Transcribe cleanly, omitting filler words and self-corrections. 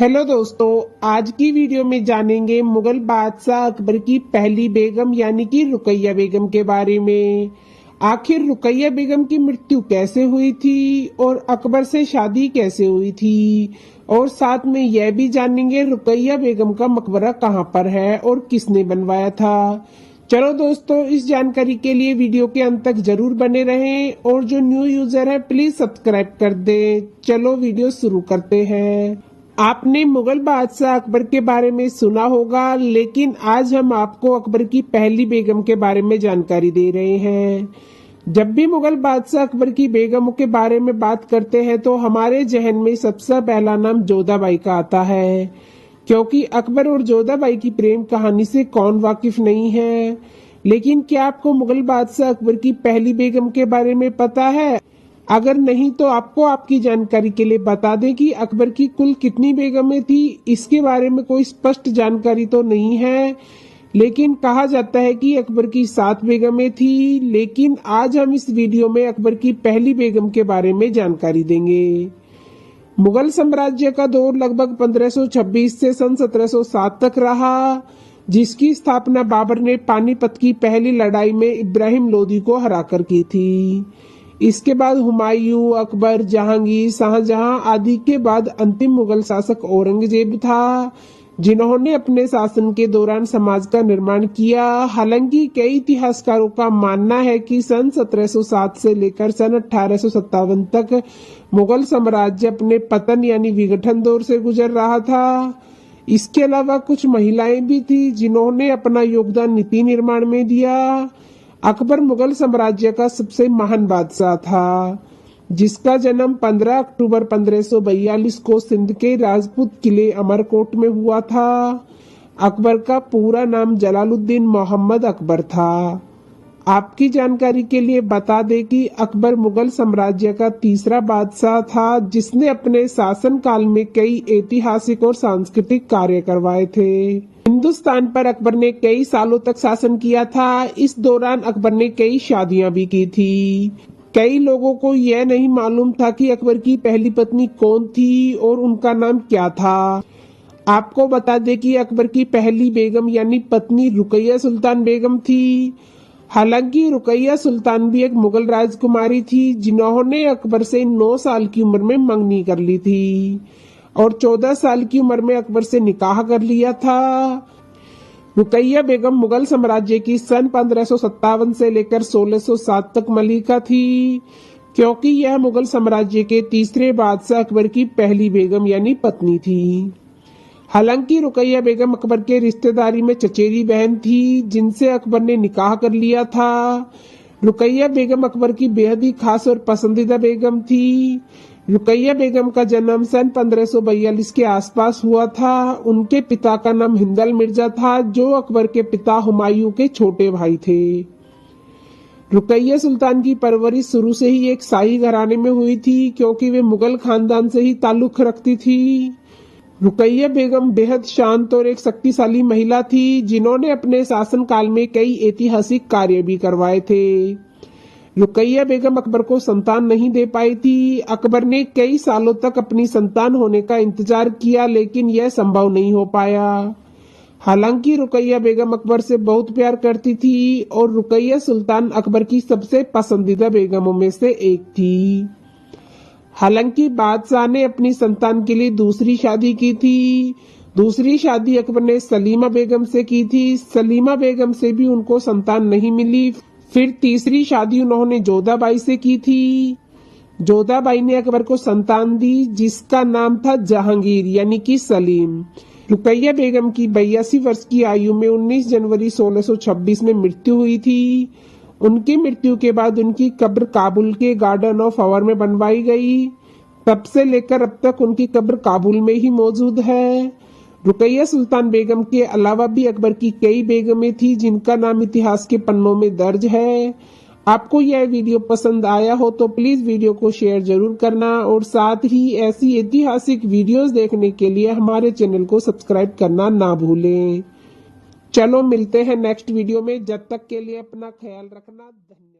Hello दोस्तों, आज की वीडियो में जानेंगे मुगल बादशाह अकबर की पहली बेगम यानी कि रुकैया बेगम के बारे में। आखिर रुकैया बेगम की मृत्यु कैसे हुई थी और अकबर से शादी कैसे हुई थी, और साथ में यह भी जानेंगे रुकैया बेगम का मकबरा कहाँ पर है और किसने बनवाया था। चलो दोस्तों, इस जानकारी के लिए वीडियो के अंत तक जरूर बने रहें और जो न्यू यूजर है प्लीज सब्सक्राइब कर दें। चलो वीडियो शुरू करते हैं। आपने मुगल बादशाह अकबर के बारे में सुना होगा, लेकिन आज हम आपको अकबर की पहली बेगम के बारे में जानकारी दे रहे हैं। जब भी मुगल बादशाह अकबर की बेगमों के बारे में बात करते हैं तो हमारे जहन में सबसे पहला नाम जोधाबाई का आता है, क्योंकि अकबर और जोधाबाई की प्रेम कहानी से कौन वाकिफ नहीं है। लेकिन क्या आपको मुगल बादशाह अकबर की पहली बेगम के बारे में पता है? अगर नहीं तो आपको आपकी जानकारी के लिए बता दें कि अकबर की कुल कितनी बेगमें थी। इसके बारे में कोई स्पष्ट जानकारी तो नहीं है, लेकिन कहा जाता है कि अकबर की 7 बेगमें थी। लेकिन आज हम इस वीडियो में अकबर की पहली बेगम के बारे में जानकारी देंगे। मुगल साम्राज्य का दौर लगभग 1526 से सन 1707 तक रहा, जिसकी स्थापना बाबर ने पानीपत की पहली लड़ाई में इब्राहिम लोदी को हराकर की थी। इसके बाद हुमायूं, अकबर, जहांगीर, शाहजहां आदि के बाद अंतिम मुगल शासक औरंगजेब था, जिन्होंने अपने शासन के दौरान समाज का निर्माण किया। हालांकि कई इतिहासकारों का मानना है कि सन 1707 से लेकर सन 1857 तक मुगल साम्राज्य अपने पतन यानी विघटन दौर से गुजर रहा था। इसके अलावा कुछ महिलाएं भी थी जिन्होंने अपना योगदान नीति निर्माण में दिया। अकबर मुगल साम्राज्य का सबसे महान बादशाह था, जिसका जन्म 15 अक्टूबर 1542 को सिंध के राजपूत किले अमरकोट में हुआ था। अकबर का पूरा नाम जलालुद्दीन मोहम्मद अकबर था। आपकी जानकारी के लिए बता दें कि अकबर मुगल साम्राज्य का तीसरा बादशाह था जिसने अपने शासन काल में कई ऐतिहासिक और सांस्कृतिक कार्य करवाए थे। हिंदुस्तान पर अकबर ने कई सालों तक शासन किया था। इस दौरान अकबर ने कई शादियां भी की थी। कई लोगों को यह नहीं मालूम था कि अकबर की पहली पत्नी कौन थी और उनका नाम क्या था। आपको बता दें कि अकबर की पहली बेगम यानी पत्नी रुकैया सुल्तान बेगम थी। हालांकि रुकैया सुल्तान भी एक मुगल राजकुमारी थी, जिन्होंने अकबर से 9 साल की उम्र में मंगनी कर ली थी और 14 साल की उम्र में अकबर से निकाह कर लिया था। रुकैया बेगम मुगल साम्राज्य की सन 1557 से लेकर 1607 तक मलिका थी, क्योंकि यह मुगल साम्राज्य के तीसरे बादशाह अकबर की पहली बेगम यानी पत्नी थी। हालांकि रुकैया बेगम अकबर के रिश्तेदारी में चचेरी बहन थी, जिनसे अकबर ने निकाह कर लिया था। रुकैया बेगम अकबर की बेहद ही खास और पसंदीदा बेगम थी। रुकैया बेगम का जन्म सन 1542 के आसपास हुआ था। उनके पिता का नाम हिंदल मिर्जा था, जो अकबर के पिता हुमायूं के छोटे भाई थे। रुकैया सुल्तान की परवरिश शुरू से ही एक शाही घराने में हुई थी, क्योंकि वे मुगल खानदान से ही ताल्लुक रखती थी। रुकैया बेगम बेहद शांत और एक शक्तिशाली महिला थी, जिन्होंने अपने शासन काल में कई ऐतिहासिक कार्य भी करवाए थे। रुकैया बेगम अकबर को संतान नहीं दे पाई थी। अकबर ने कई सालों तक अपनी संतान होने का इंतजार किया, लेकिन यह संभव नहीं हो पाया। हालांकि रुकैया बेगम अकबर से बहुत प्यार करती थी और रुकैया सुल्तान अकबर की सबसे पसंदीदा बेगमों में से एक थी। हालांकि बादशाह ने अपनी संतान के लिए दूसरी शादी की थी। दूसरी शादी अकबर ने सलीमा बेगम से की थी। सलीमा बेगम से भी उनको संतान नहीं मिली। फिर तीसरी शादी उन्होंने जोधाबाई से की थी। जोधाबाई ने अकबर को संतान दी, जिसका नाम था जहांगीर यानी कि सलीम। रुकैया बेगम की 82 वर्ष की आयु में 19 जनवरी 1626 में मृत्यु हुई थी। उनकी मृत्यु के बाद उनकी कब्र काबुल के गार्डन ऑफ ऑवर में बनवाई गई। तब से लेकर अब तक उनकी कब्र काबुल में ही मौजूद है। रुकैया सुल्तान बेगम के अलावा भी अकबर की कई बेगमें थी, जिनका नाम इतिहास के पन्नों में दर्ज है। आपको यह वीडियो पसंद आया हो तो प्लीज वीडियो को शेयर जरूर करना और साथ ही ऐसी ऐतिहासिक वीडियोस देखने के लिए हमारे चैनल को सब्सक्राइब करना ना भूलें। चलो मिलते हैं नेक्स्ट वीडियो में। जब तक के लिए अपना ख्याल रखना। धन्यवाद।